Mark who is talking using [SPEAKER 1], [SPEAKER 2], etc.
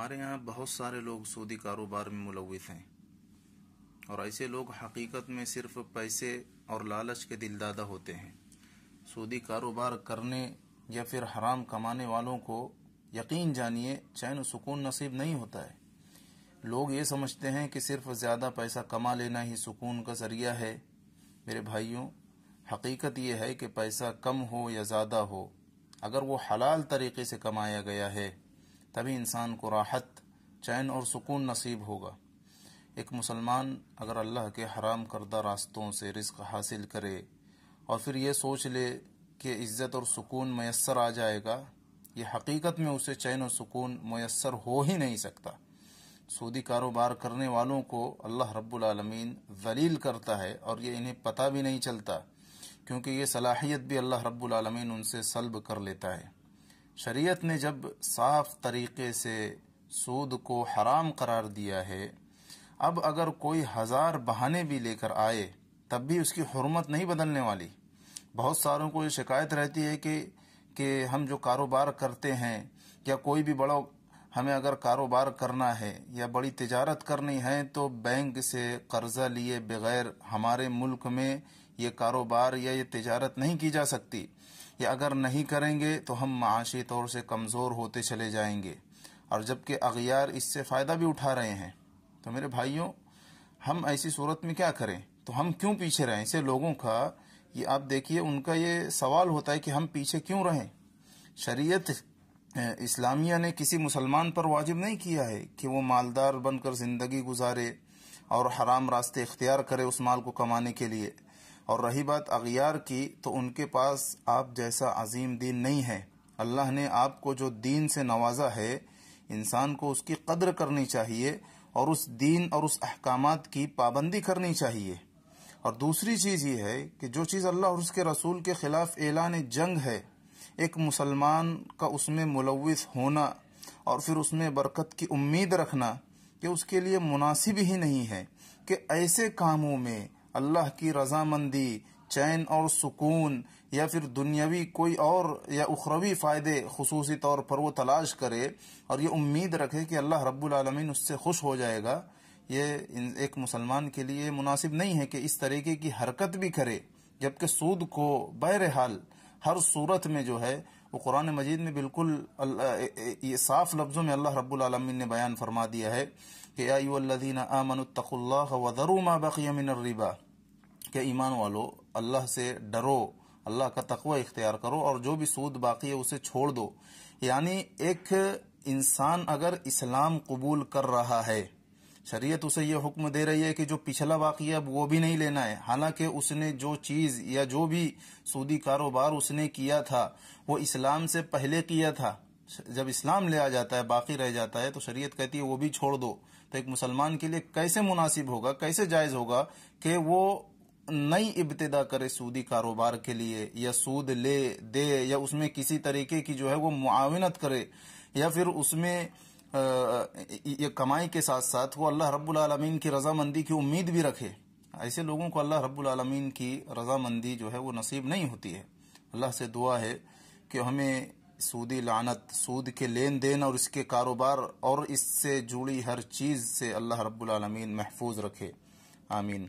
[SPEAKER 1] ہمارے یہاں بہت سارے لوگ سودی کاروبار میں ملوث ہیں، اور ایسے لوگ حقیقت میں صرف پیسے اور لالچ کے دلدادہ ہوتے ہیں۔ سودی کاروبار کرنے یا پھر حرام کمانے والوں کو یقین جانیے چین و سکون نصیب نہیں ہوتا ہے۔ لوگ یہ سمجھتے ہیں کہ صرف زیادہ پیسہ کما لینا ہی سکون کا ذریعہ ہے۔ میرے بھائیوں، حقیقت یہ ہے کہ پیسہ کم ہو یا زیادہ ہو، اگر وہ حلال طریقے سے کمایا گیا ہے تبھی انسان کو راحت، چین اور سکون نصیب ہوگا۔ ایک مسلمان اگر اللہ کے حرام کردہ راستوں سے رزق حاصل کرے اور پھر یہ سوچ لے کہ عزت اور سکون میسر آ جائے گا، یہ حقیقت میں اسے چین و سکون میسر ہو ہی نہیں سکتا۔ سودی کاروبار کرنے والوں کو اللہ رب العالمین ذلیل کرتا ہے، اور یہ انہیں پتہ بھی نہیں چلتا، کیونکہ یہ صلاحیت بھی اللہ رب العالمین ان سے سلب کر لیتا ہے۔ شریعت نے جب صاف طریقے سے سود کو حرام قرار دیا ہے، اب اگر کوئی 1000 بہانے بھی لے کر آئے تب بھی اس کی حرمت نہیں بدلنے والی۔ بہت ساروں کو یہ شکایت رہتی ہے کہ ہم جو کاروبار کرتے ہیں یا کوئی بھی بڑا ہمیں اگر کاروبار کرنا ہے یا بڑی تجارت کرنی ہے تو بینک سے قرضہ لیے بغیر ہمارے ملک میں یہ کاروبار یا یہ تجارت نہیں کی جا سکتی، یا اگر نہیں کریں گے تو ہم معاشی طور سے کمزور ہوتے چلے جائیں گے، اور جبکہ اغیار اس سے فائدہ بھی اٹھا رہے ہیں۔ تو میرے بھائیوں، ہم ایسی صورت میں کیا کریں؟ تو ہم کیوں پیچھے رہیں؟ ایسے لوگوں کا یہ آپ دیکھیے، ان کا یہ سوال ہوتا ہے کہ ہم پیچھے کیوں رہیں؟ شریعت اسلامیہ نے کسی مسلمان پر واجب نہیں کیا ہے کہ وہ مالدار بن کر زندگی گزارے اور حرام راستے اختیار کرے اس مال کو کمانے کے لیے۔ اور رہی بات اغیار کی، تو ان کے پاس آپ جیسا عظیم دین نہیں ہے۔ اللہ نے آپ کو جو دین سے نوازا ہے، انسان کو اس کی قدر کرنی چاہیے اور اس دین اور اس احکامات کی پابندی کرنی چاہیے۔ اور دوسری چیز یہ ہے کہ جو چیز اللہ اور اس کے رسول کے خلاف اعلان جنگ ہے، ایک مسلمان کا اس میں ملوث ہونا اور پھر اس میں برکت کی امید رکھنا، کہ اس کے لیے مناسب ہی نہیں ہے کہ ایسے کاموں میں اللہ کی رضامندی، چین اور سکون یا پھر دنیاوی کوئی اور یا اخروی فائدے خصوصی طور پر وہ تلاش کرے اور یہ امید رکھے کہ اللہ رب العالمین اس سے خوش ہو جائے گا۔ یہ ایک مسلمان کے لیے مناسب نہیں ہے کہ اس طریقے کی حرکت بھی کرے، جبکہ سود کو بہرحال ہر صورت میں جو ہے وہ قرآن مجید میں بالکل یہ صاف لفظوں میں اللہ رب العالمین نے بیان فرما دیا ہے کہ یا ایھا الذین آمنوا اتقوا اللہ وذروا ما بقی من الربا، کہ ایمان والو اللہ سے ڈرو، اللہ کا تقوی اختیار کرو اور جو بھی سود باقی ہے اسے چھوڑ دو۔ یعنی ایک انسان اگر اسلام قبول کر رہا ہے، شریعت اسے یہ حکم دے رہی ہے کہ جو پچھلا باقی ہے اب وہ بھی نہیں لینا ہے، حالانکہ اس نے جو چیز یا جو بھی سودی کاروبار اس نے کیا تھا وہ اسلام سے پہلے کیا تھا۔ جب اسلام لے آ جاتا ہے، باقی رہ جاتا ہے، تو شریعت کہتی ہے وہ بھی چھوڑ دو۔ تو ایک مسلمان کے لیے کیسے مناسب ہوگا، کیسے جائز ہوگا کہ وہ نئی ابتدا کرے سودی کاروبار کے لیے، یا سود لے دے، یا اس میں کسی طریقے کی جو ہے وہ معاونت کرے، یا پھر اس میں یہ کمائی کے ساتھ ساتھ وہ اللہ رب العالمین کی رضامندی کی امید بھی رکھے۔ ایسے لوگوں کو اللہ رب العالمین کی رضامندی جو ہے وہ نصیب نہیں ہوتی ہے۔ اللہ سے دعا ہے کہ ہمیں سودی لعنت، سود کے لین دین اور اس کے کاروبار اور اس سے جڑی ہر چیز سے اللہ رب العالمین محفوظ رکھے۔ آمین۔